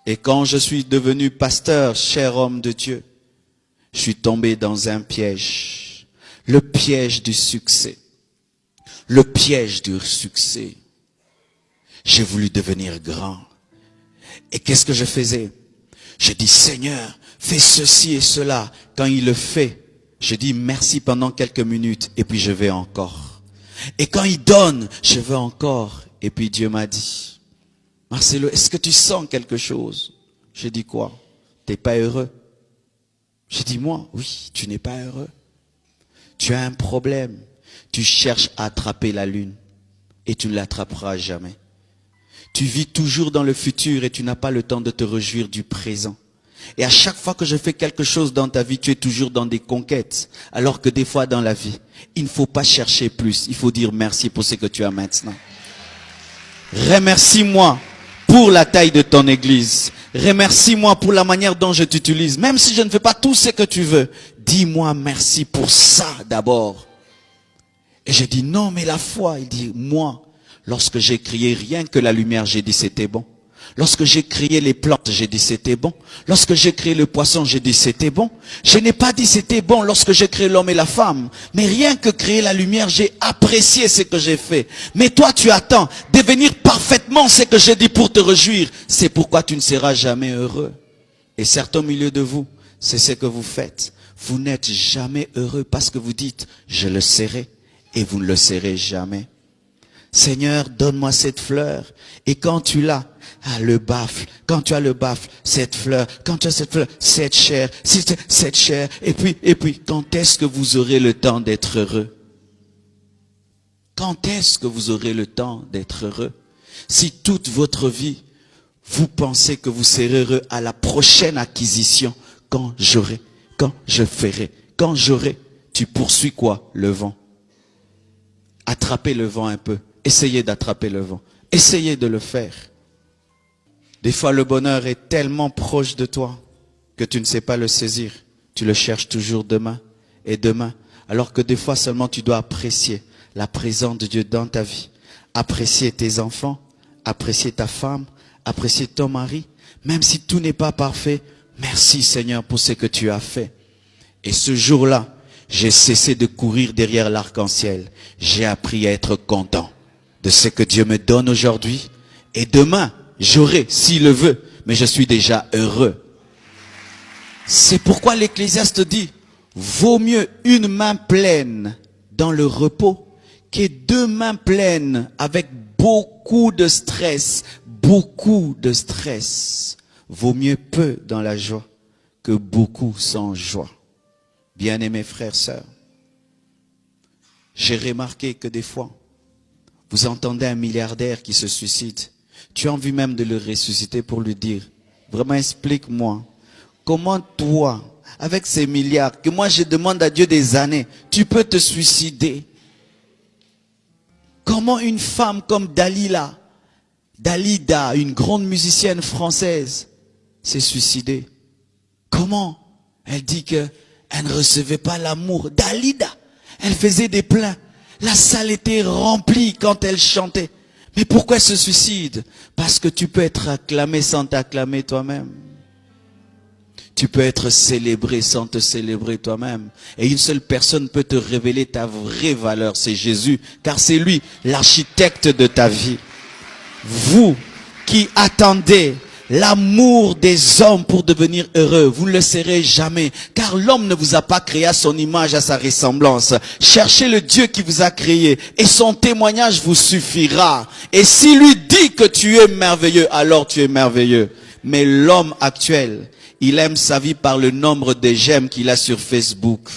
Et quand je suis devenu pasteur, cher homme de Dieu, je suis tombé dans un piège. Le piège du succès. Le piège du succès. J'ai voulu devenir grand. Et qu'est-ce que je faisais? Je dis, Seigneur, fais ceci et cela. Quand il le fait, je dis merci pendant quelques minutes et puis je vais encore. Et quand il donne, je veux encore. Et puis Dieu m'a dit, Marcelo, est-ce que tu sens quelque chose? J'ai dit quoi? T'es pas heureux? J'ai dit moi, oui, tu n'es pas heureux. Tu as un problème. Tu cherches à attraper la lune et tu ne l'attraperas jamais. Tu vis toujours dans le futur et tu n'as pas le temps de te réjouir du présent. Et à chaque fois que je fais quelque chose dans ta vie, tu es toujours dans des conquêtes. Alors que des fois dans la vie, il ne faut pas chercher plus. Il faut dire merci pour ce que tu as maintenant. Remercie-moi pour la taille de ton église. Remercie-moi pour la manière dont je t'utilise. Même si je ne fais pas tout ce que tu veux, dis-moi merci pour ça d'abord. Et j'ai dit non, mais la foi, il dit moi, lorsque j'ai créé rien que la lumière, j'ai dit c'était bon. Lorsque j'ai créé les plantes, j'ai dit c'était bon. Lorsque j'ai créé le poisson, j'ai dit c'était bon. Je n'ai pas dit c'était bon lorsque j'ai créé l'homme et la femme. Mais rien que créer la lumière, j'ai apprécié ce que j'ai fait. Mais toi, tu attends devenir parfaitement ce que j'ai dit pour te réjouir. C'est pourquoi tu ne seras jamais heureux. Et certes, au milieu de vous, c'est ce que vous faites. Vous n'êtes jamais heureux parce que vous dites, je le serai. Et vous ne le serez jamais. Seigneur, donne-moi cette fleur. Et quand tu l'as, le baffle. Quand tu as le baffle, cette fleur. Quand tu as cette fleur, cette chair. Cette chair. Et puis, quand est-ce que vous aurez le temps d'être heureux? Quand est-ce que vous aurez le temps d'être heureux? Si toute votre vie, vous pensez que vous serez heureux à la prochaine acquisition, quand j'aurai, quand je ferai, quand j'aurai, tu poursuis quoi? Le vent. Attrapez le vent un peu. Essayez d'attraper le vent. Essayez de le faire. Des fois, le bonheur est tellement proche de toi que tu ne sais pas le saisir. Tu le cherches toujours demain et demain. Alors que des fois seulement tu dois apprécier la présence de Dieu dans ta vie. Apprécier tes enfants, apprécier ta femme, apprécier ton mari. Même si tout n'est pas parfait, merci Seigneur pour ce que tu as fait. Et ce jour-là, j'ai cessé de courir derrière l'arc-en-ciel. J'ai appris à être content de ce que Dieu me donne aujourd'hui. Et demain, j'aurai, s'il le veut, mais je suis déjà heureux. C'est pourquoi l'Ecclésiaste dit, vaut mieux une main pleine dans le repos que deux mains pleines avec beaucoup de stress. Beaucoup de stress. Vaut mieux peu dans la joie que beaucoup sans joie. Bien-aimés frères, sœurs, j'ai remarqué que des fois, vous entendez un milliardaire qui se suicide. Tu as envie même de le ressusciter pour lui dire, vraiment explique-moi, comment toi, avec ces milliards, que moi je demande à Dieu des années, tu peux te suicider? Comment une femme comme Dalida, une grande musicienne française, s'est suicidée? Comment? Elle dit que elle ne recevait pas l'amour. Dalida, elle faisait des plaints. La salle était remplie quand elle chantait. Mais pourquoi elle se suicide? Parce que tu peux être acclamé sans t'acclamer toi-même. Tu peux être célébré sans te célébrer toi-même. Et une seule personne peut te révéler ta vraie valeur, c'est Jésus. Car c'est lui, l'architecte de ta vie. Vous qui attendez l'amour des hommes pour devenir heureux, vous ne le serez jamais. Car l'homme ne vous a pas créé à son image, à sa ressemblance. Cherchez le Dieu qui vous a créé et son témoignage vous suffira. Et s'il lui dit que tu es merveilleux, alors tu es merveilleux. Mais l'homme actuel, il aime sa vie par le nombre de j'aime qu'il a sur Facebook.